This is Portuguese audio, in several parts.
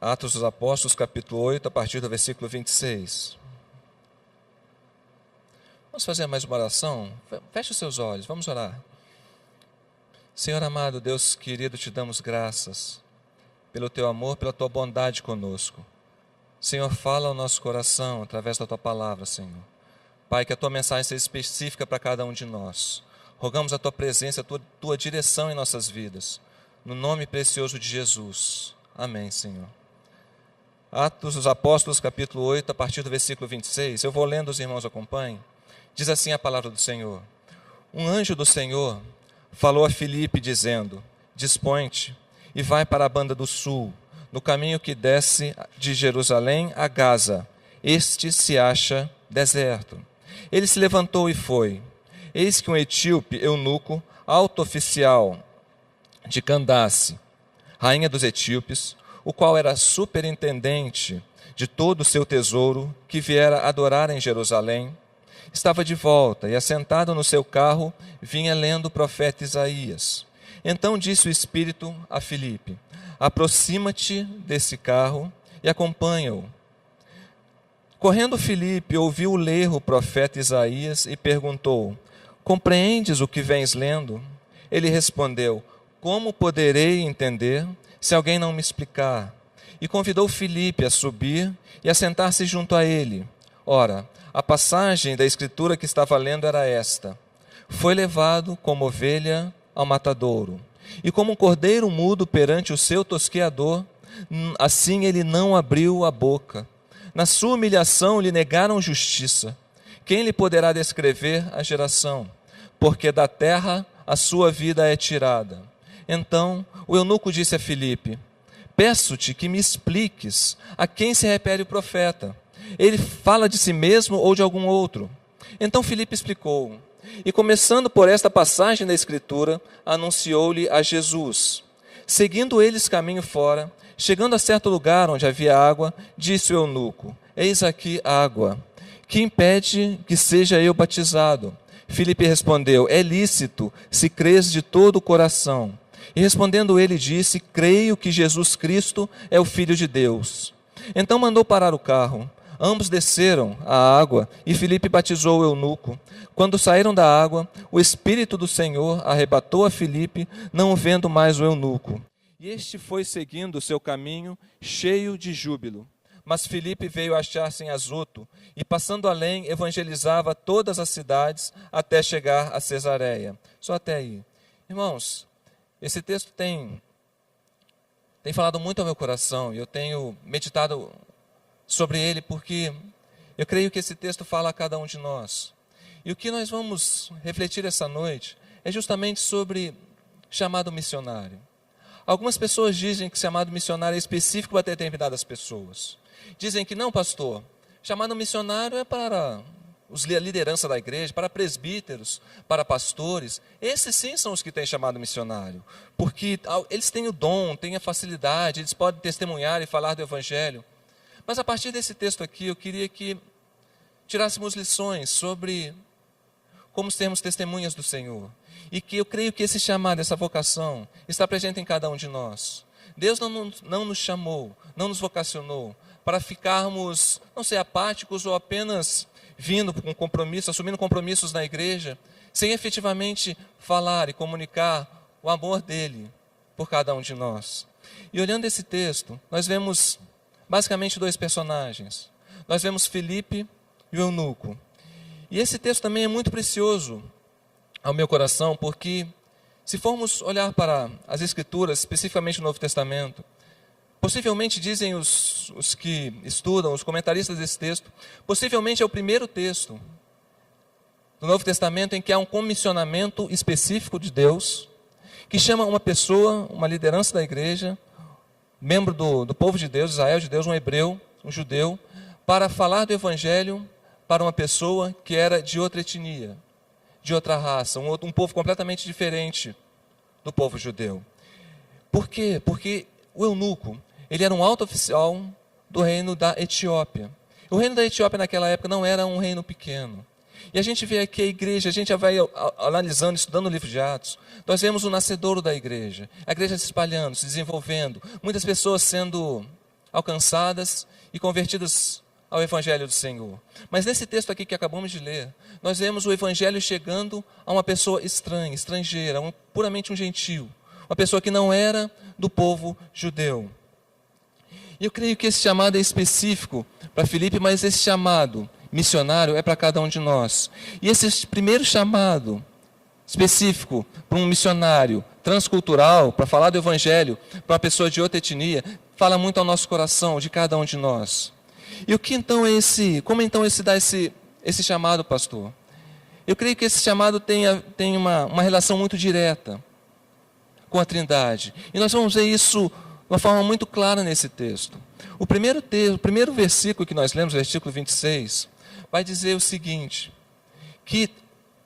Atos dos Apóstolos, capítulo 8, a partir do versículo 26. Vamos fazer mais uma oração? Feche os seus olhos, vamos orar. Senhor amado, Deus querido, te damos graças pelo teu amor, pela tua bondade conosco. Senhor, fala ao nosso coração através da tua palavra, Senhor. Pai, que a tua mensagem seja específica para cada um de nós. Rogamos a tua presença, a tua direção em nossas vidas. No nome precioso de Jesus. Amém, Senhor. Atos dos Apóstolos, capítulo 8, a partir do versículo 26. Eu vou lendo, os irmãos acompanhem. Diz assim a palavra do Senhor. Um anjo do Senhor falou a Filipe, dizendo: Dispõe-te e vai para a banda do sul, no caminho que desce de Jerusalém a Gaza. Este se acha deserto. Ele se levantou e foi. Eis que um etíope eunuco, alto oficial de Candace, rainha dos etíopes, o qual era superintendente de todo o seu tesouro, que viera adorar em Jerusalém, estava de volta e, assentado no seu carro, vinha lendo o profeta Isaías. Então disse o Espírito a Filipe: Aproxima-te desse carro e acompanha-o. Correndo Filipe, ouviu ler o profeta Isaías e perguntou: Compreendes o que vens lendo? Ele respondeu: Como poderei entender se alguém não me explicar? E convidou Filipe a subir e a sentar-se junto a ele. Ora, a passagem da escritura que estava lendo era esta: Foi levado como ovelha ao matadouro, e como um cordeiro mudo perante o seu tosqueador, assim ele não abriu a boca. Na sua humilhação lhe negaram justiça. Quem lhe poderá descrever a geração? Porque da terra a sua vida é tirada. Então o eunuco disse a Filipe: Peço-te que me expliques a quem se refere o profeta. Ele fala de si mesmo ou de algum outro? Então Filipe explicou, e começando por esta passagem da Escritura, anunciou-lhe a Jesus. Seguindo eles caminho fora, chegando a certo lugar onde havia água, disse o eunuco: Eis aqui água, que impede que seja eu batizado? Filipe respondeu: É lícito, se crês de todo o coração. E respondendo ele disse: Creio que Jesus Cristo é o Filho de Deus. Então mandou parar o carro. Ambos desceram à água e Filipe batizou o eunuco. Quando saíram da água, o Espírito do Senhor arrebatou a Filipe, não o vendo mais o eunuco. E este foi seguindo o seu caminho, cheio de júbilo. Mas Filipe veio achar-se em Azoto, e passando além, evangelizava todas as cidades, até chegar a Cesareia. Só até aí. Irmãos, esse texto tem falado muito ao meu coração, e eu tenho meditado sobre ele, porque eu creio que esse texto fala a cada um de nós. E o que nós vamos refletir essa noite é justamente sobre chamado missionário. Algumas pessoas dizem que chamado missionário é específico para determinadas pessoas. Dizem que não, pastor, chamado missionário é para a liderança da igreja, para presbíteros, para pastores. Esses sim são os que têm chamado missionário, porque eles têm o dom, têm a facilidade, eles podem testemunhar e falar do evangelho. Mas a partir desse texto aqui, eu queria que tirássemos lições sobre como sermos testemunhas do Senhor. E que eu creio que esse chamado, essa vocação, está presente em cada um de nós. Deus não nos chamou, não nos vocacionou para ficarmos, não sei, apáticos ou apenas vindo com compromisso, assumindo compromissos na igreja, sem efetivamente falar e comunicar o amor dele por cada um de nós. E olhando esse texto, nós vemos basicamente dois personagens. Nós vemos Filipe e o eunuco. E esse texto também é muito precioso ao meu coração, porque se formos olhar para as Escrituras, especificamente no Novo Testamento, possivelmente dizem os que estudam, os comentaristas desse texto, possivelmente é o primeiro texto do Novo Testamento em que há um comissionamento específico de Deus, que chama uma pessoa, uma liderança da igreja, membro do povo de Deus, Israel de Deus, um hebreu, um judeu, para falar do evangelho para uma pessoa que era de outra etnia, de outra raça, um povo completamente diferente do povo judeu. Por quê? Porque o eunuco, ele era um alto oficial do reino da Etiópia. O reino da Etiópia naquela época não era um reino pequeno. E a gente vê aqui a igreja, a gente já vai analisando, estudando o livro de Atos, nós vemos o nascedouro da igreja, a igreja se espalhando, se desenvolvendo, muitas pessoas sendo alcançadas e convertidas ao Evangelho do Senhor. Mas nesse texto aqui que acabamos de ler, nós vemos o Evangelho chegando a uma pessoa estranha, estrangeira, puramente um gentil, uma pessoa que não era do povo judeu. E eu creio que esse chamado é específico para Filipe, mas esse chamado missionário é para cada um de nós. E esse primeiro chamado específico para um missionário transcultural, para falar do Evangelho para uma pessoa de outra etnia, fala muito ao nosso coração, de cada um de nós. E o que então é esse, como então se dá esse chamado, pastor? Eu creio que esse chamado tem uma relação muito direta com a Trindade. E nós vamos ver isso de uma forma muito clara nesse texto. O primeiro versículo que nós lemos, o versículo 26, vai dizer o seguinte, que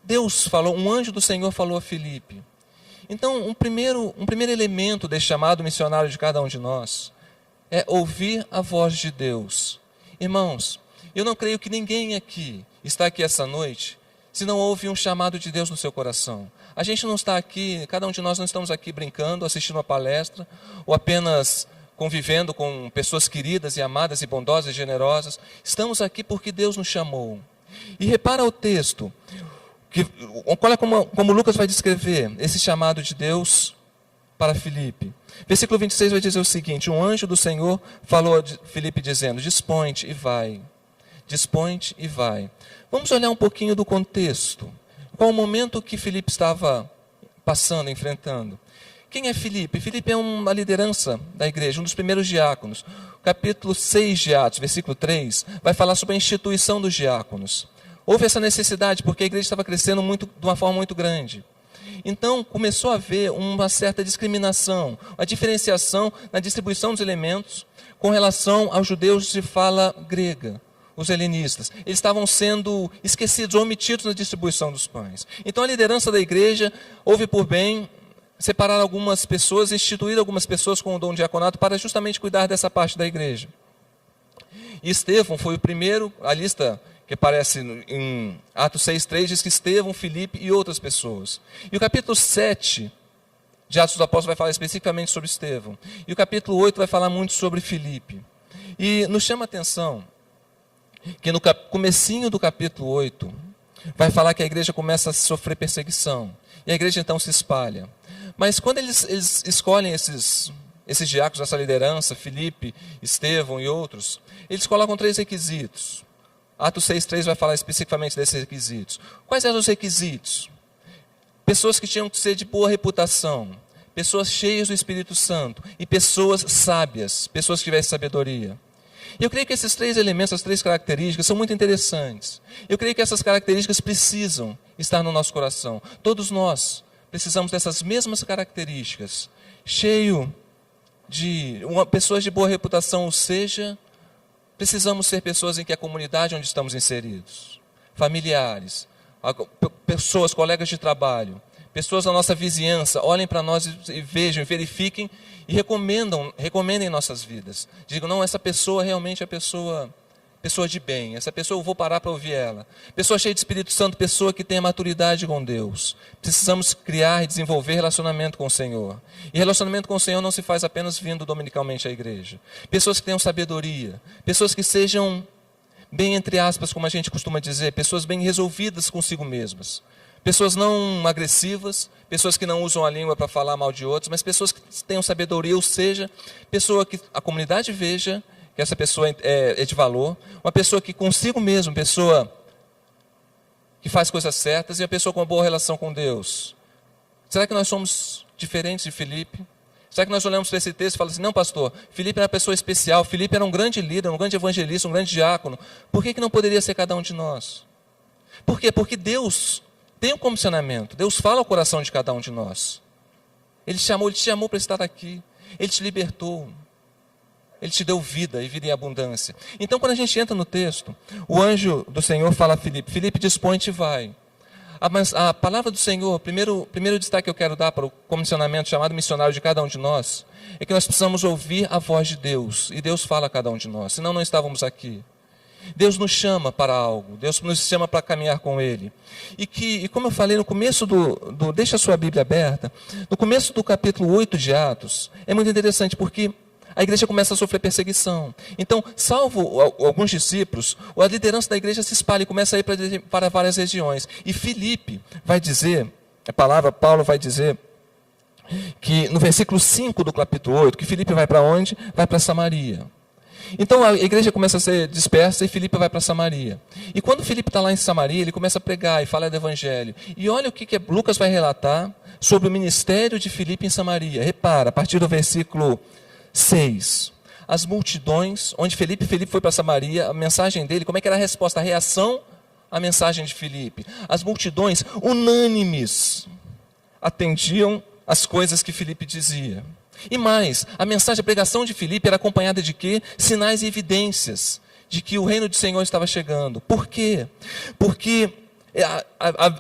Deus falou, um anjo do Senhor falou a Filipe. Então, um primeiro elemento desse chamado missionário de cada um de nós é ouvir a voz de Deus. Irmãos, eu não creio que ninguém aqui está aqui essa noite se não ouve um chamado de Deus no seu coração. A gente não está aqui, cada um de nós não estamos aqui brincando, assistindo uma palestra, ou apenas convivendo com pessoas queridas e amadas e bondosas e generosas. Estamos aqui porque Deus nos chamou. E repara o texto, olha como Lucas vai descrever esse chamado de Deus para Filipe. Versículo 26 vai dizer o seguinte, um anjo do Senhor falou a Filipe dizendo, dispõe-te e vai. Dispõe-te e vai. Vamos olhar um pouquinho do contexto. Qual o momento que Filipe estava passando, enfrentando? Quem é Filipe? Filipe é uma liderança da igreja, um dos primeiros diáconos. Capítulo 6 de Atos, versículo 3, vai falar sobre a instituição dos diáconos. Houve essa necessidade porque a igreja estava crescendo de uma forma muito grande. Então começou a haver uma certa discriminação, uma diferenciação na distribuição dos elementos com relação aos judeus de fala grega, os helenistas. Eles estavam sendo esquecidos, omitidos na distribuição dos pães. Então a liderança da igreja houve por bem separar algumas pessoas, instituir algumas pessoas com o dom de diaconato para justamente cuidar dessa parte da igreja. E Estevão foi o primeiro, a lista que aparece em Atos 6,3, diz que Estevão, Filipe e outras pessoas. E o capítulo 7 de Atos dos Apóstolos vai falar especificamente sobre Estevão. E o capítulo 8 vai falar muito sobre Filipe. E nos chama a atenção que no comecinho do capítulo 8, vai falar que a igreja começa a sofrer perseguição. E a igreja então se espalha. Mas quando eles escolhem esses diáconos, essa liderança, Filipe, Estevão e outros, eles colocam 3 requisitos. Atos 6,3 vai falar especificamente desses requisitos. Quais eram os requisitos? Pessoas que tinham que ser de boa reputação, pessoas cheias do Espírito Santo e pessoas sábias, pessoas que tivessem sabedoria. E eu creio que esses 3 elementos, as 3 características são muito interessantes. Eu creio que essas características precisam estar no nosso coração. Todos nós precisamos dessas mesmas características. Cheio de pessoas de boa reputação, ou seja, precisamos ser pessoas em que a comunidade onde estamos inseridos, familiares, pessoas, colegas de trabalho, pessoas da nossa vizinhança, olhem para nós e vejam, verifiquem e recomendem nossas vidas. Digam, não, essa pessoa realmente é pessoa de bem, essa pessoa eu vou parar para ouvir ela. Pessoa cheia de Espírito Santo, pessoa que tenha maturidade com Deus. Precisamos criar e desenvolver relacionamento com o Senhor. E relacionamento com o Senhor não se faz apenas vindo dominicalmente à igreja. Pessoas que tenham sabedoria, pessoas que sejam bem, entre aspas, como a gente costuma dizer, pessoas bem resolvidas consigo mesmas. Pessoas não agressivas, pessoas que não usam a língua para falar mal de outros, mas pessoas que tenham sabedoria, ou seja, pessoa que a comunidade veja que essa pessoa é de valor, uma pessoa que consigo mesmo, pessoa que faz coisas certas e uma pessoa com uma boa relação com Deus. Será que nós somos diferentes de Filipe? Será que nós olhamos para esse texto e falamos assim, não pastor, Filipe era uma pessoa especial, Filipe era um grande líder, um grande evangelista, um grande diácono, por que não poderia ser cada um de nós? Por quê? Porque Deus tem um comissionamento, Deus fala ao coração de cada um de nós. Ele te chamou para estar aqui, Ele te libertou, Ele te deu vida e vida em abundância. Então quando a gente entra no texto, o anjo do Senhor fala a Filipe, Filipe dispõe-te e vai. Mas a palavra do Senhor, o primeiro destaque que eu quero dar para o comissionamento chamado missionário de cada um de nós, é que nós precisamos ouvir a voz de Deus, e Deus fala a cada um de nós, senão não estávamos aqui. Deus nos chama para algo, Deus nos chama para caminhar com Ele. E como eu falei no começo deixa a sua Bíblia aberta, no começo do capítulo 8 de Atos, é muito interessante porque a igreja começa a sofrer perseguição. Então, salvo alguns discípulos, a liderança da igreja se espalha e começa a ir para várias regiões. E Filipe vai dizer, Paulo vai dizer, que no versículo 5 do capítulo 8, que Filipe vai para onde? Vai para Samaria. Então a igreja começa a ser dispersa e Filipe vai para Samaria. E quando Filipe está lá em Samaria, ele começa a pregar e falar do evangelho. E olha o que Lucas vai relatar sobre o ministério de Filipe em Samaria. Repara, a partir do versículo 6. As multidões, onde Filipe foi para Samaria, a mensagem dele, como é que era a resposta, a reação à mensagem de Filipe? As multidões unânimes atendiam as coisas que Filipe dizia. E mais, a mensagem, a pregação de Filipe era acompanhada de quê? Sinais e evidências de que o reino do Senhor estava chegando. Por quê? Porque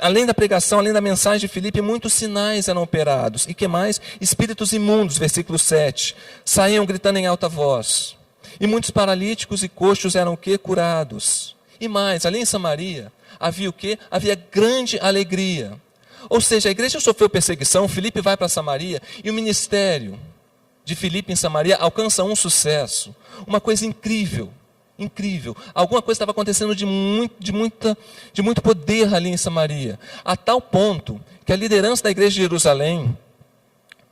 além da pregação, além da mensagem de Filipe, muitos sinais eram operados. E que mais? Espíritos imundos, versículo 7, saíam gritando em alta voz. E muitos paralíticos e coxos eram o quê? Curados. E mais, ali em Samaria, havia o quê? Havia grande alegria. Ou seja, a igreja sofreu perseguição, Filipe vai para Samaria, e o ministério de Filipe em Samaria alcança um sucesso. Uma coisa incrível, incrível. Alguma coisa estava acontecendo de muito poder ali em Samaria. A tal ponto que a liderança da igreja de Jerusalém,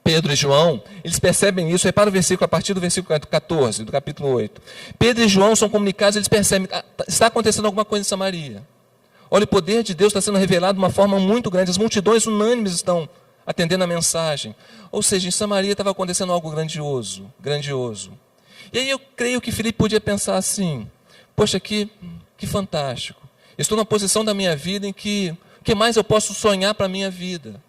Pedro e João, eles percebem isso. Repara o versículo, a partir do versículo 14, do capítulo 8. Pedro e João são comunicados, eles percebem, está acontecendo alguma coisa em Samaria. Olha, o poder de Deus está sendo revelado de uma forma muito grande. As multidões unânimes estão atendendo a mensagem. Ou seja, em Samaria estava acontecendo algo grandioso, grandioso. E aí eu creio que Filipe podia pensar assim, poxa, que fantástico. Estou na posição da minha vida em que, o que mais eu posso sonhar para a minha vida?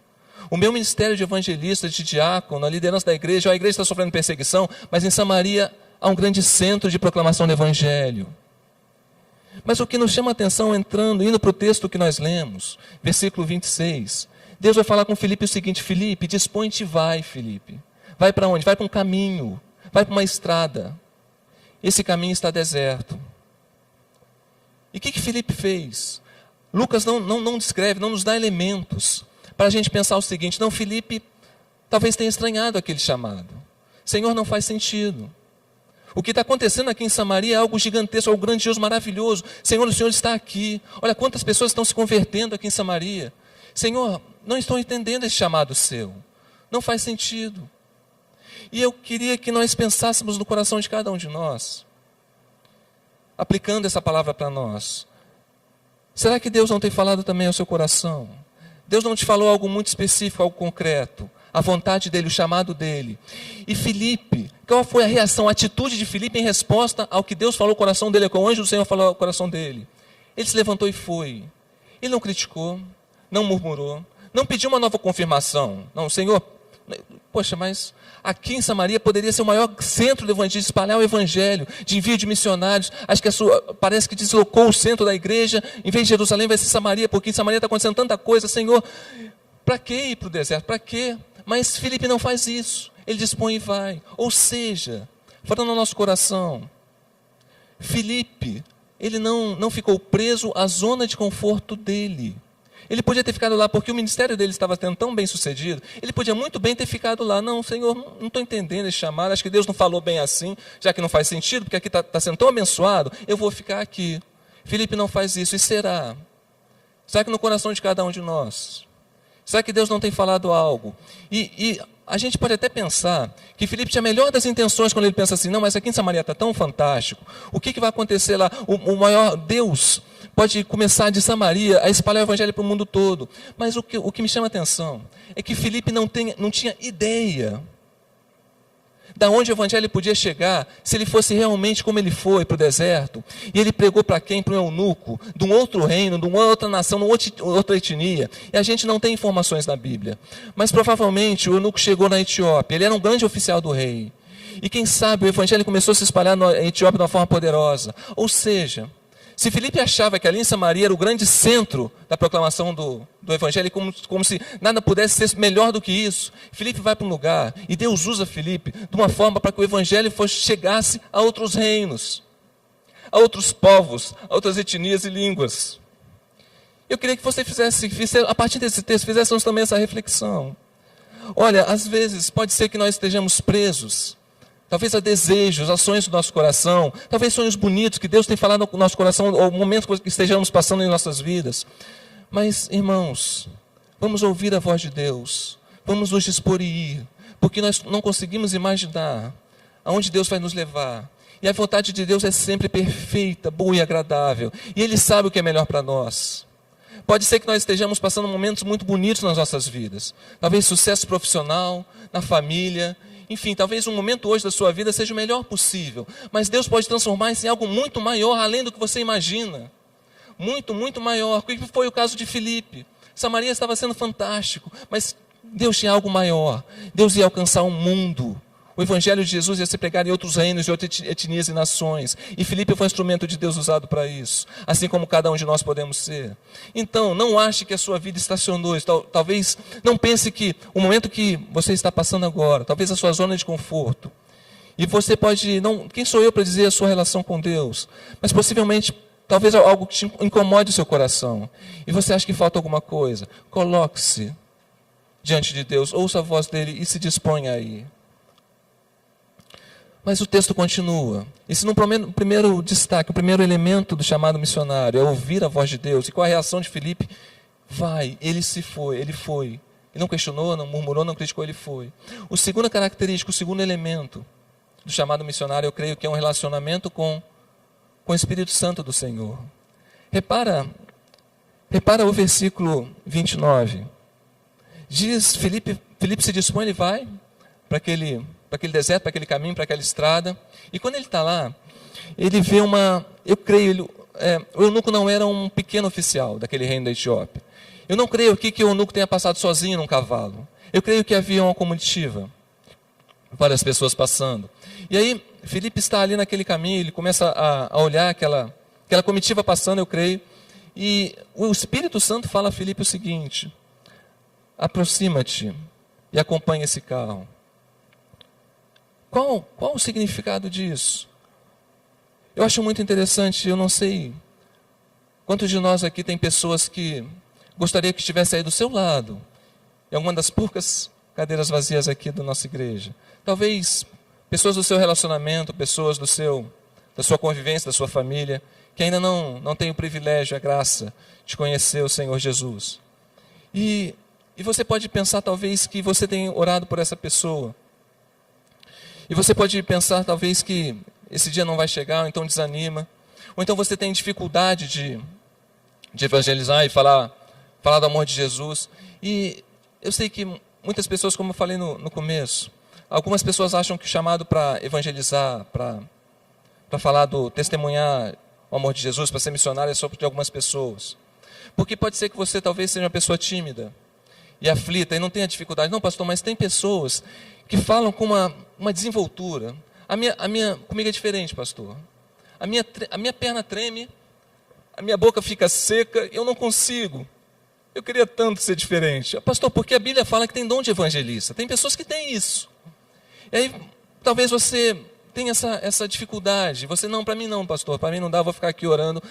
O meu ministério de evangelista, de diácono, a liderança da igreja, a igreja está sofrendo perseguição, mas em Samaria há um grande centro de proclamação do evangelho. Mas o que nos chama a atenção, indo para o texto que nós lemos, versículo 26, Deus vai falar com Filipe o seguinte: Filipe, dispõe-te e vai, Filipe. Vai para onde? Vai para um caminho, vai para uma estrada. Esse caminho está deserto. E o que Filipe fez? Lucas não descreve, não nos dá elementos para a gente pensar o seguinte: não, Filipe talvez tenha estranhado aquele chamado. Senhor, não faz sentido. O que está acontecendo aqui em Samaria é algo gigantesco, algo grandioso, maravilhoso. Senhor, o Senhor está aqui. Olha quantas pessoas estão se convertendo aqui em Samaria. Senhor, não estou entendendo esse chamado seu. Não faz sentido. E eu queria que nós pensássemos no coração de cada um de nós, aplicando essa palavra para nós. Será que Deus não tem falado também ao seu coração? Deus não te falou algo muito específico, algo concreto? A vontade dele, o chamado dele. E Filipe, qual foi a reação, a atitude de Filipe em resposta ao que Deus falou ao coração dele, ao que o anjo do Senhor falou ao coração dele? Ele se levantou e foi. Ele não criticou, não murmurou, não pediu uma nova confirmação. Não, Senhor, poxa, mas aqui em Samaria poderia ser o maior centro do evangelho, espalhar o evangelho, de envio de missionários. Acho que parece que deslocou o centro da igreja, em vez de Jerusalém vai ser Samaria, porque em Samaria está acontecendo tanta coisa. Senhor, para que ir para o deserto? Para quê? Mas Filipe não faz isso. Ele dispõe e vai. Ou seja, falando no nosso coração, Filipe, ele não ficou preso à zona de conforto dele. Ele podia ter ficado lá porque o ministério dele estava sendo tão bem sucedido. Ele podia muito bem ter ficado lá. Não, Senhor, não estou entendendo esse chamado. Acho que Deus não falou bem assim, já que não faz sentido, porque aqui está sendo tão abençoado, eu vou ficar aqui. Filipe não faz isso. E será? Será que no coração de cada um de nós? Será que Deus não tem falado algo? E a gente pode até pensar que Filipe tinha a melhor das intenções quando ele pensa assim, não, mas aqui em Samaria está tão fantástico, o que vai acontecer lá? O maior Deus pode começar de Samaria a espalhar o evangelho para o mundo todo. Mas o que me chama a atenção é que Filipe não tinha ideia da onde o evangelho podia chegar, se ele fosse realmente como ele foi para o deserto. E ele pregou para quem? Para um eunuco, de um outro reino, de uma outra nação, de uma outra etnia. E a gente não tem informações na Bíblia. Mas provavelmente o eunuco chegou na Etiópia, ele era um grande oficial do rei. E quem sabe o evangelho começou a se espalhar na Etiópia de uma forma poderosa. Ou seja, se Filipe achava que ali em Samaria era o grande centro da proclamação do evangelho, como se nada pudesse ser melhor do que isso, Filipe vai para um lugar e Deus usa Filipe de uma forma para que o evangelho chegasse a outros reinos, a outros povos, a outras etnias e línguas. Eu queria que você fizesse, a partir desse texto, fizéssemos também essa reflexão. Olha, às vezes pode ser que nós estejamos presos Talvez há desejos, há sonhos do nosso coração, talvez sonhos bonitos que Deus tem falado no nosso coração, ou momentos que estejamos passando em nossas vidas. Mas, irmãos, vamos ouvir a voz de Deus, vamos nos dispor e ir, porque nós não conseguimos imaginar aonde Deus vai nos levar. E a vontade de Deus é sempre perfeita, boa e agradável, e Ele sabe o que é melhor para nós. Pode ser que nós estejamos passando momentos muito bonitos nas nossas vidas, talvez sucesso profissional, na família, enfim, talvez um momento hoje da sua vida seja o melhor possível, mas Deus pode transformar isso em algo muito maior, além do que você imagina. Muito, muito maior. O que foi o caso de Filipe? Samaria estava sendo fantástico, mas Deus tinha algo maior. Deus ia alcançar o mundo. O evangelho de Jesus ia ser pregado em outros reinos, em outras etnias e nações. E Filipe foi um instrumento de Deus usado para isso. Assim como cada um de nós podemos ser. Então, não ache que a sua vida estacionou. Talvez não pense que o momento que você está passando agora, talvez a sua zona de conforto. E você pode, não, quem sou eu para dizer a sua relação com Deus? Mas possivelmente, talvez algo que te incomode o seu coração. E você acha que falta alguma coisa. Coloque-se diante de Deus, ouça a voz dele e se disponha a ir. Mas o texto continua. Esse no primeiro destaque, o primeiro elemento do chamado missionário é ouvir a voz de Deus. E qual a reação de Filipe? Vai, ele se foi, ele foi. Ele não questionou, não murmurou, não criticou, ele foi. A segunda característica, o segundo elemento do chamado missionário, eu creio que é um relacionamento com o Espírito Santo do Senhor. Repara o versículo 29. Diz, Filipe se dispõe, ele vai para aquele deserto, para aquele caminho, para aquela estrada. E quando ele está lá, ele vê eu creio, o eunuco não era um pequeno oficial daquele reino da Etiópia. Eu não creio aqui que o eunuco tenha passado sozinho num cavalo. Eu creio que havia uma comitiva, várias pessoas passando. E aí, Filipe está ali naquele caminho, ele começa a olhar aquela comitiva passando, eu creio. E o Espírito Santo fala a Filipe o seguinte: aproxima-te e acompanha esse carro. Qual o significado disso? Eu acho muito interessante, eu não sei quantos de nós aqui tem pessoas que gostaria que estivesse aí do seu lado, em alguma das poucas cadeiras vazias aqui da nossa igreja. Talvez pessoas do seu relacionamento, pessoas da sua convivência, da sua família, que ainda não têm o privilégio, a graça de conhecer o Senhor Jesus. E você pode pensar talvez que você tem orado por essa pessoa. E você pode pensar talvez que esse dia não vai chegar, ou então desanima. Ou então você tem dificuldade de evangelizar e falar do amor de Jesus. E eu sei que muitas pessoas, como eu falei no começo, algumas pessoas acham que o chamado para evangelizar, para falar testemunhar o amor de Jesus, para ser missionário, é só de algumas pessoas. Porque pode ser que você talvez seja uma pessoa tímida e aflita e não tenha dificuldade. Não, pastor, mas tem pessoas que falam com uma desenvoltura. Comigo é diferente, pastor. A minha perna treme, a minha boca fica seca, eu não consigo. Eu queria tanto ser diferente. Pastor, porque a Bíblia fala que tem dom de evangelista. Tem pessoas que têm isso. E aí, talvez você tenha essa dificuldade. Você, não, para mim não, pastor, para mim não dá, eu vou ficar aqui orando.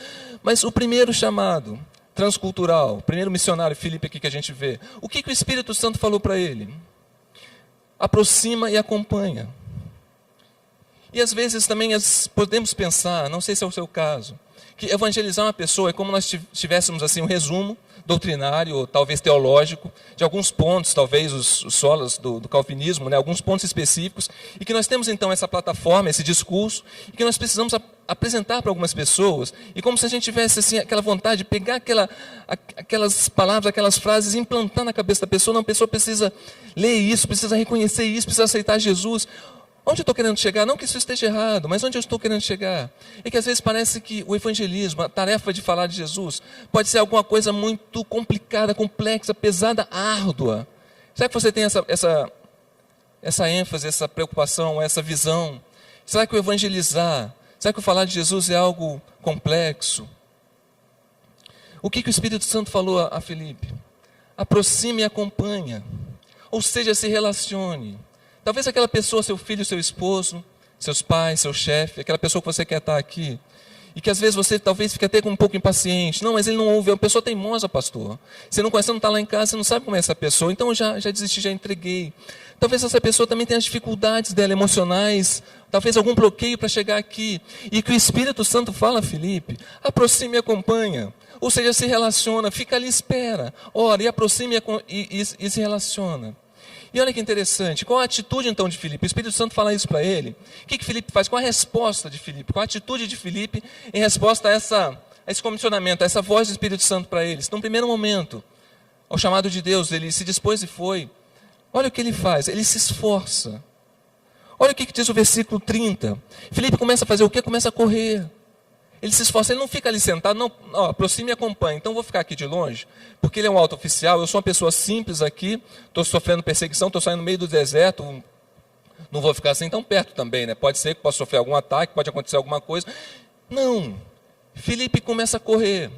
Mas o primeiro chamado, transcultural, o primeiro missionário, Filipe aqui que a gente vê, o que o Espírito Santo falou para ele? Aproxima e acompanha. E às vezes também podemos pensar, não sei se é o seu caso, que evangelizar uma pessoa é como nós tivéssemos assim um resumo doutrinário, ou talvez teológico, de alguns pontos, talvez os solas do calvinismo, né, alguns pontos específicos, e que nós temos então essa plataforma, esse discurso, e que nós precisamos apresentar para algumas pessoas, e como se a gente tivesse assim, aquela vontade de pegar aquelas palavras, aquelas frases e implantar na cabeça da pessoa. Não, a pessoa precisa ler isso, precisa reconhecer isso, precisa aceitar Jesus. Onde eu estou querendo chegar? Não que isso esteja errado, mas onde eu estou querendo chegar? É que às vezes parece que o evangelismo, a tarefa de falar de Jesus, pode ser alguma coisa muito complicada, complexa, pesada, árdua. Será que você tem essa ênfase, essa preocupação, essa visão? Será que o evangelizar, será que o falar de Jesus é algo complexo? O que o Espírito Santo falou a Filipe? Aproxime e acompanha. Ou seja, se relacione. Talvez aquela pessoa, seu filho, seu esposo, seus pais, seu chefe, aquela pessoa que você quer estar aqui. E que às vezes você talvez fique até um pouco impaciente. Não, mas ele não ouve, é uma pessoa teimosa, pastor. Você não conhece, você não está lá em casa, você não sabe como é essa pessoa. Então eu já desisti, já entreguei. Talvez essa pessoa também tenha as dificuldades dela, emocionais. Talvez algum bloqueio para chegar aqui. E que o Espírito Santo fala, Felipe, aproxime e acompanha. Ou seja, se relaciona, fica ali, espera. Ora, e aproxime e se relaciona. E olha que interessante, qual a atitude então de Filipe? O Espírito Santo fala isso para ele. O que Filipe faz? Qual a resposta de Filipe? Qual a atitude de Filipe em resposta a esse comissionamento, a essa voz do Espírito Santo para eles? Então, no primeiro momento, ao chamado de Deus, ele se dispôs e foi. Olha o que ele faz, ele se esforça. Olha o que diz o versículo 30. Filipe começa a fazer o quê? Começa a correr. Ele se esforça, ele não fica ali sentado, não, aproxime e acompanhe. Então vou ficar aqui de longe, porque ele é um alto oficial, eu sou uma pessoa simples aqui, estou sofrendo perseguição, estou saindo no meio do deserto, não vou ficar assim tão perto também, né? Pode ser que possa sofrer algum ataque, pode acontecer alguma coisa. Não, Filipe começa a correr.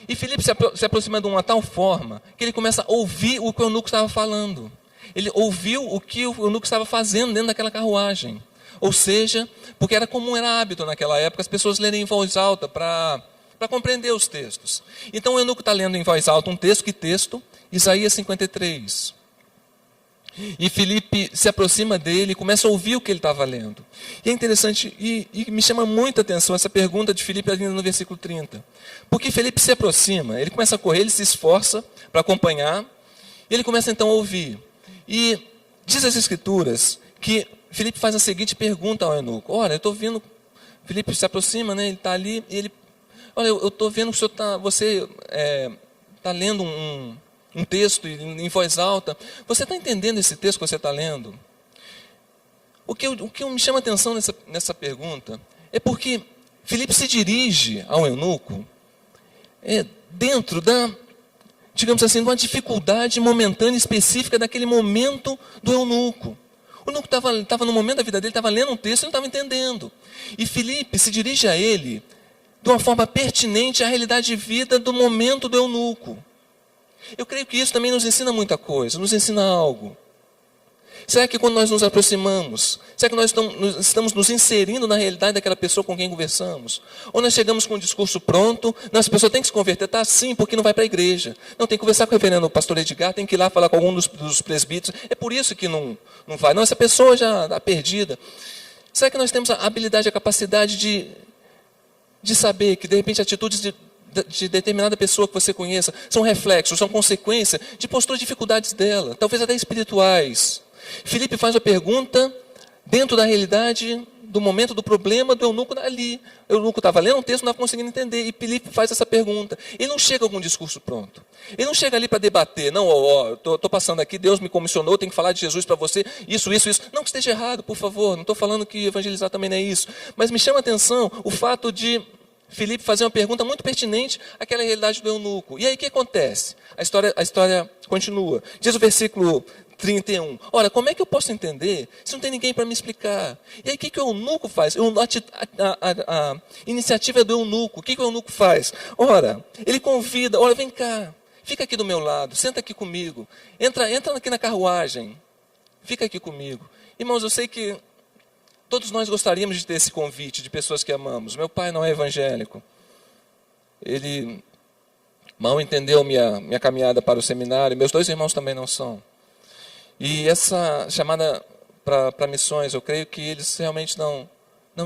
E Filipe se aproxima de uma tal forma, que ele começa a ouvir o que o eunuco estava falando. Ele ouviu o que o eunuco estava fazendo dentro daquela carruagem. Ou seja, porque era comum, era hábito naquela época, as pessoas lerem em voz alta para compreender os textos. Então o eunuco está lendo em voz alta um texto, que texto? Isaías 53. E Filipe se aproxima dele e começa a ouvir o que ele estava lendo. E é interessante, e me chama muita atenção essa pergunta de Filipe ainda no versículo 30. Porque Filipe se aproxima, ele começa a correr, ele se esforça para acompanhar, e ele começa então a ouvir. E diz as Escrituras que Filipe faz a seguinte pergunta ao eunuco. Olha, eu estou vendo, Filipe se aproxima, né, ele está ali, e ele, olha, eu estou vendo que você está lendo um texto em voz alta. Você está entendendo esse texto que você está lendo? O que me chama a atenção nessa pergunta é porque Filipe se dirige ao eunuco dentro digamos assim, de uma dificuldade momentânea específica daquele momento do eunuco. O eunuco estava no momento da vida dele, estava lendo um texto e não estava entendendo. E Filipe se dirige a ele de uma forma pertinente à realidade de vida do momento do eunuco. Eu creio que isso também nos ensina muita coisa, nos ensina algo. Será que quando nós nos aproximamos, será que nós estamos nos inserindo na realidade daquela pessoa com quem conversamos? Ou nós chegamos com um discurso pronto, essa pessoa tem que se converter, tá sim, porque não vai para a igreja. Não, tem que conversar com o reverendo pastor Edgar, tem que ir lá falar com algum dos presbíteros, é por isso que não vai. Não, essa pessoa já está perdida. Será que nós temos a habilidade, a capacidade de saber que de repente atitudes de determinada pessoa que você conheça são reflexos, são consequência de posturas, dificuldades dela, talvez até espirituais. Filipe faz a pergunta dentro da realidade do momento do problema do eunuco ali. O eunuco estava lendo um texto, não estava conseguindo entender, e Filipe faz essa pergunta. Ele não chega com um discurso pronto. Ele não chega ali para debater. Não, estou passando aqui, Deus me comissionou, tenho que falar de Jesus para você, isso. Não que esteja errado, por favor, não estou falando que evangelizar também não é isso. Mas me chama a atenção o fato de Filipe fazer uma pergunta muito pertinente àquela realidade do eunuco. E aí o que acontece? A história continua. Diz o versículo 31. Ora, como é que eu posso entender se não tem ninguém para me explicar? E aí o que o eunuco faz? A iniciativa é do eunuco. O que o eunuco faz? Ora, ele convida, olha, vem cá, fica aqui do meu lado, senta aqui comigo, entra aqui na carruagem, fica aqui comigo. Irmãos, eu sei que todos nós gostaríamos de ter esse convite de pessoas que amamos. Meu pai não é evangélico. Ele mal entendeu minha caminhada para o seminário. Meus dois irmãos também não são. E essa chamada para missões, eu creio que eles realmente não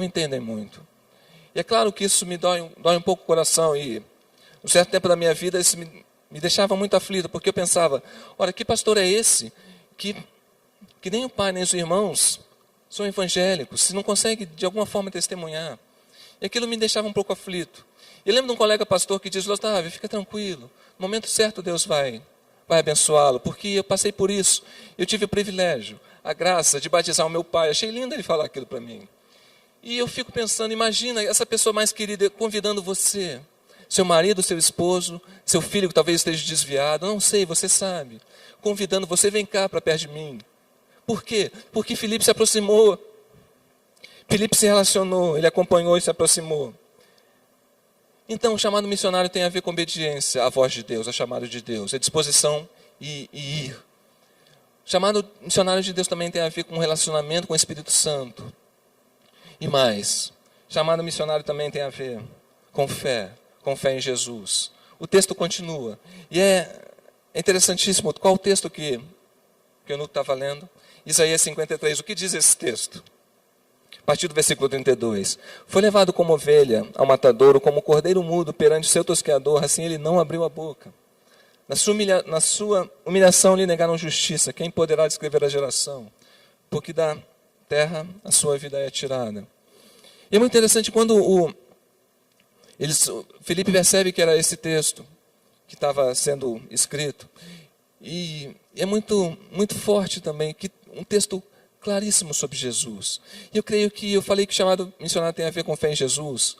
entendem muito. E é claro que isso me dói um pouco o coração. E um certo tempo da minha vida isso me deixava muito aflito, porque eu pensava, olha, que pastor é esse que nem o pai nem os irmãos são evangélicos, se não consegue de alguma forma testemunhar. E aquilo me deixava um pouco aflito. E eu lembro de um colega pastor que diz, Otávio, fica tranquilo, no momento certo Deus vai abençoá-lo, porque eu passei por isso. Eu tive o privilégio, a graça de batizar o meu pai. Achei lindo ele falar aquilo para mim. E eu fico pensando, imagina essa pessoa mais querida convidando você, seu marido, seu esposo, seu filho que talvez esteja desviado, não sei, você sabe, convidando você, vem cá para perto de mim. Por quê? Porque Filipe se aproximou, Filipe se relacionou, ele acompanhou e se aproximou. Então, o chamado missionário tem a ver com obediência à voz de Deus, ao chamado de Deus, a disposição e ir. O chamado missionário de Deus também tem a ver com relacionamento com o Espírito Santo. E mais, chamado missionário também tem a ver com fé em Jesus. O texto continua. E é interessantíssimo. Qual o texto que o eunuco estava lendo? Isaías 53. O que diz esse texto? A partir do versículo 32. Foi levado como ovelha ao matadouro, como cordeiro mudo perante o seu tosqueador, assim ele não abriu a boca. Na sua humilhação lhe negaram justiça. Quem poderá descrever a geração? Porque da terra a sua vida é tirada. E é muito interessante quando Filipe percebe que era esse texto que estava sendo escrito. E é muito, muito forte também, que um texto claríssimo sobre Jesus. E eu falei que o chamado missionário tem a ver com fé em Jesus,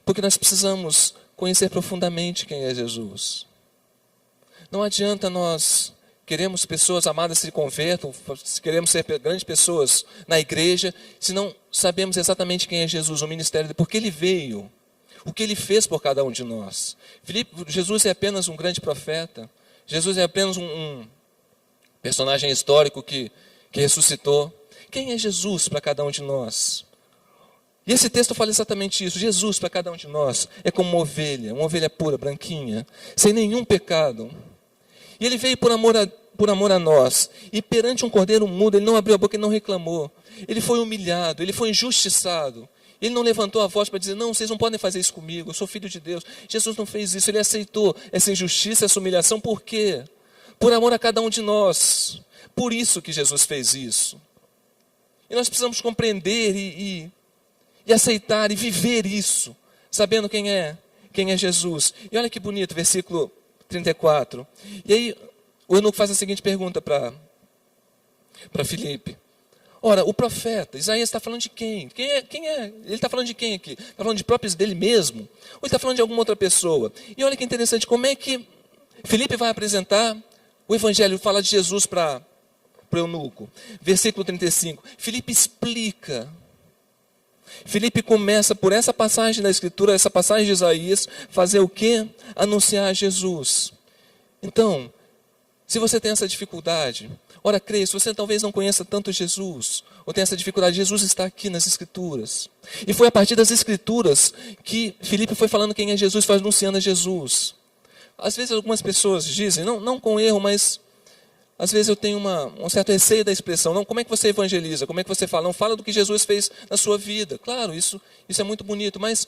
porque nós precisamos conhecer profundamente quem é Jesus. Não adianta nós queremos pessoas amadas se convertam, queremos ser grandes pessoas na igreja, se não sabemos exatamente quem é Jesus, o ministério dele, porque ele veio, o que ele fez por cada um de nós. Jesus é apenas um grande profeta, Jesus é apenas um personagem histórico que ressuscitou. Quem é Jesus para cada um de nós? E esse texto fala exatamente isso. Jesus para cada um de nós é como uma ovelha pura, branquinha, sem nenhum pecado. E ele veio por amor a nós. E perante um cordeiro mudo, ele não abriu a boca e não reclamou. Ele foi humilhado, ele foi injustiçado. Ele não levantou a voz para dizer, não, vocês não podem fazer isso comigo, eu sou filho de Deus. Jesus não fez isso, ele aceitou essa injustiça, essa humilhação. Por quê? Por amor a cada um de nós. Por isso que Jesus fez isso. E nós precisamos compreender e aceitar e viver isso, sabendo quem é Jesus. E olha que bonito, versículo 34. E aí o eunuco faz a seguinte pergunta para Filipe. Ora, o profeta, Isaías está falando de quem? Quem é? Ele está falando de quem aqui? Está falando de próprios dele mesmo? Ou ele está falando de alguma outra pessoa? E olha que interessante, como é que Filipe vai apresentar o evangelho, fala de Jesus para o eunuco. Versículo 35. Filipe explica. Filipe começa por essa passagem da Escritura, essa passagem de Isaías, fazer o quê? Anunciar Jesus. Então, se você tem essa dificuldade, ora, creia, se você talvez não conheça tanto Jesus, ou tem essa dificuldade, Jesus está aqui nas Escrituras. E foi a partir das Escrituras que Filipe foi falando quem é Jesus, foi anunciando a Jesus. Às vezes algumas pessoas dizem, não com erro, mas às vezes eu tenho um certo receio da expressão. Não, como é que você evangeliza? Como é que você fala? Não fala do que Jesus fez na sua vida. Claro, isso é muito bonito, mas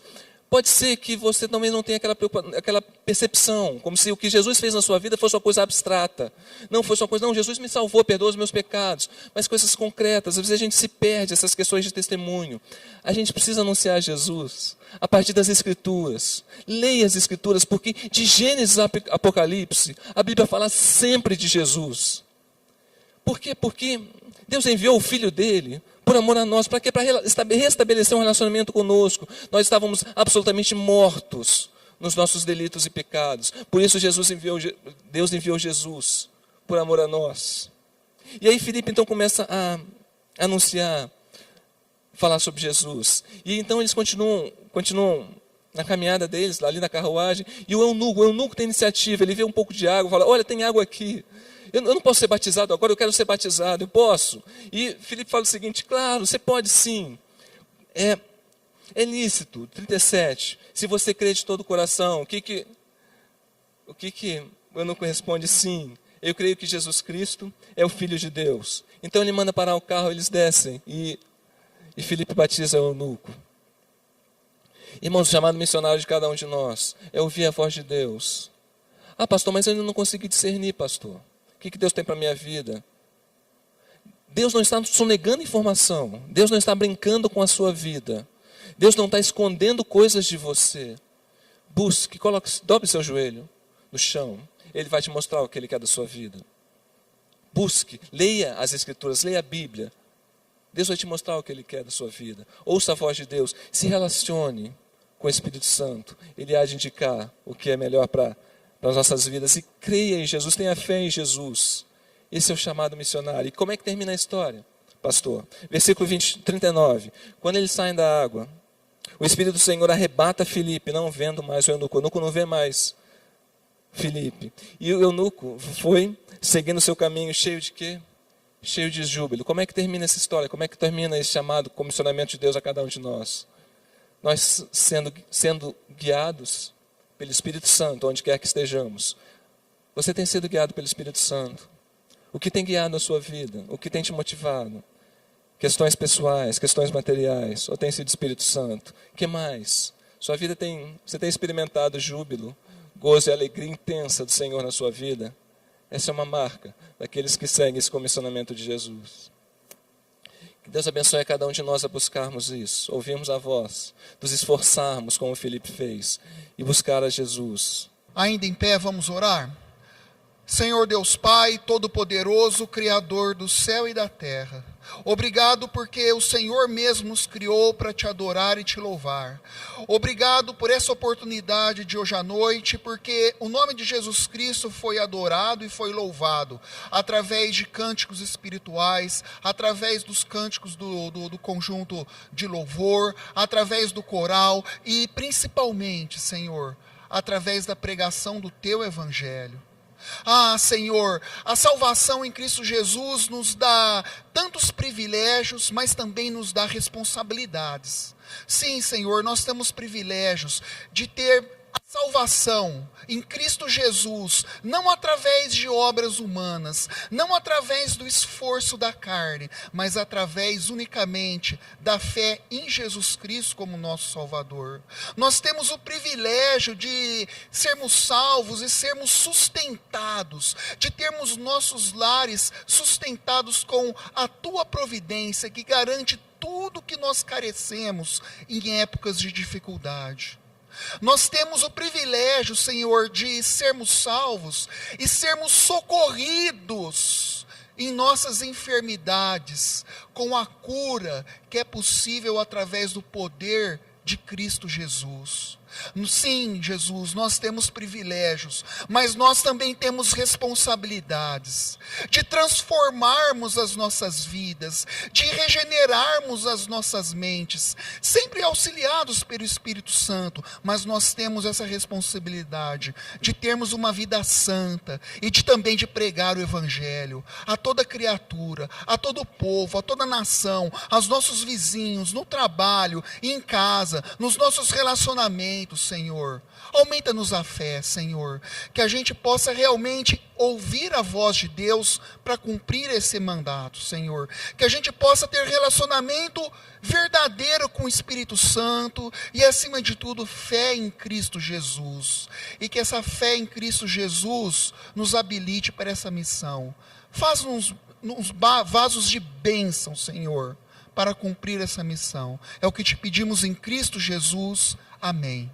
pode ser que você também não tenha aquela percepção, como se o que Jesus fez na sua vida fosse uma coisa abstrata. Não fosse uma coisa, não, Jesus me salvou, perdoa os meus pecados. Mas coisas concretas, às vezes a gente se perde essas questões de testemunho. A gente precisa anunciar Jesus a partir das Escrituras. Leia as Escrituras, porque de Gênesis a Apocalipse, a Bíblia fala sempre de Jesus. Por quê? Porque Deus enviou o Filho dele por amor a nós. Para quê? Para restabelecer um relacionamento conosco. Nós estávamos absolutamente mortos nos nossos delitos e pecados. Por isso Deus enviou Jesus por amor a nós. E aí Filipe então começa a anunciar, falar sobre Jesus. E então eles continuam na caminhada deles, ali na carruagem. E o eunuco tem iniciativa. Ele vê um pouco de água, fala, olha, tem água aqui. Eu não posso ser batizado agora, eu quero ser batizado, eu posso. E Filipe fala o seguinte, claro, você pode sim. É lícito, 37. Se você crê de todo o coração, o que o eunuco responde? Sim, eu creio que Jesus Cristo é o Filho de Deus. Então ele manda parar o carro, eles descem. E Filipe batiza o eunuco. Irmãos, o chamado missionário de cada um de nós é ouvir a voz de Deus. Ah, pastor, mas eu ainda não consegui discernir, pastor. O que Deus tem para a minha vida? Deus não está sonegando informação. Deus não está brincando com a sua vida. Deus não está escondendo coisas de você. Busque, dobre seu joelho no chão. Ele vai te mostrar o que Ele quer da sua vida. Busque, leia as Escrituras, leia a Bíblia. Deus vai te mostrar o que Ele quer da sua vida. Ouça a voz de Deus. Se relacione com o Espírito Santo. Ele há de indicar o que é melhor para as nossas vidas. E creia em Jesus, tenha fé em Jesus. Esse é o chamado missionário. E como é que termina a história, pastor? Versículo 39. Quando eles saem da água, o Espírito do Senhor arrebata Filipe, não vendo mais o eunuco. O eunuco não vê mais Filipe. E o eunuco foi seguindo o seu caminho cheio de quê? Cheio de júbilo. Como é que termina essa história? Como é que termina esse chamado comissionamento de Deus a cada um de nós? nós sendo guiados pelo Espírito Santo, onde quer que estejamos. Você tem sido guiado pelo Espírito Santo? O que tem guiado a sua vida? O que tem te motivado? Questões pessoais, questões materiais, ou tem sido Espírito Santo? O que mais? Você tem experimentado júbilo, gozo e alegria intensa do Senhor na sua vida? Essa é uma marca daqueles que seguem esse comissionamento de Jesus. Que Deus abençoe a cada um de nós a buscarmos isso, ouvirmos a voz, nos esforçarmos como o Felipe fez e buscar a Jesus. Ainda em pé, vamos orar? Senhor Deus Pai, Todo-Poderoso, Criador do céu e da terra, obrigado porque o Senhor mesmo nos criou para te adorar e te louvar. Obrigado por essa oportunidade de hoje à noite, porque o nome de Jesus Cristo foi adorado e foi louvado, através de cânticos espirituais, através dos cânticos do conjunto de louvor, através do coral e principalmente, Senhor, através da pregação do teu evangelho. Ah, Senhor, a salvação em Cristo Jesus nos dá tantos privilégios, mas também nos dá responsabilidades. Sim, Senhor, nós temos privilégios de ter a salvação em Cristo Jesus, não através de obras humanas, não através do esforço da carne, mas através unicamente da fé em Jesus Cristo como nosso Salvador. Nós temos o privilégio de sermos salvos e sermos sustentados, de termos nossos lares sustentados com a tua providência, que garante tudo que nós carecemos em épocas de dificuldade. Nós temos o privilégio, Senhor, de sermos salvos e sermos socorridos em nossas enfermidades, com a cura que é possível através do poder de Cristo Jesus. Sim, Jesus, nós temos privilégios, mas nós também temos responsabilidades de transformarmos as nossas vidas, de regenerarmos as nossas mentes, sempre auxiliados pelo Espírito Santo, mas nós temos essa responsabilidade de termos uma vida santa e também de pregar o Evangelho a toda criatura, a todo povo, a toda nação, aos nossos vizinhos, no trabalho, em casa, nos nossos relacionamentos, Senhor. Aumenta-nos a fé, Senhor, que a gente possa realmente ouvir a voz de Deus para cumprir esse mandato, Senhor. Que a gente possa ter relacionamento verdadeiro com o Espírito Santo e, acima de tudo, fé em Cristo Jesus. E que essa fé em Cristo Jesus nos habilite para essa missão. Faz-nos vasos de bênção, Senhor, para cumprir essa missão. É o que te pedimos em Cristo Jesus. Amém.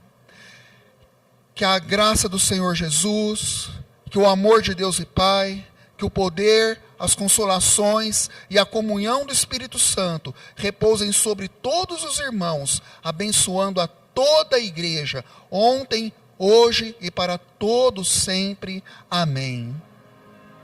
Que a graça do Senhor Jesus, que o amor de Deus e Pai, que o poder, as consolações e a comunhão do Espírito Santo repousem sobre todos os irmãos, abençoando a toda a igreja, ontem, hoje e para todos sempre. Amém.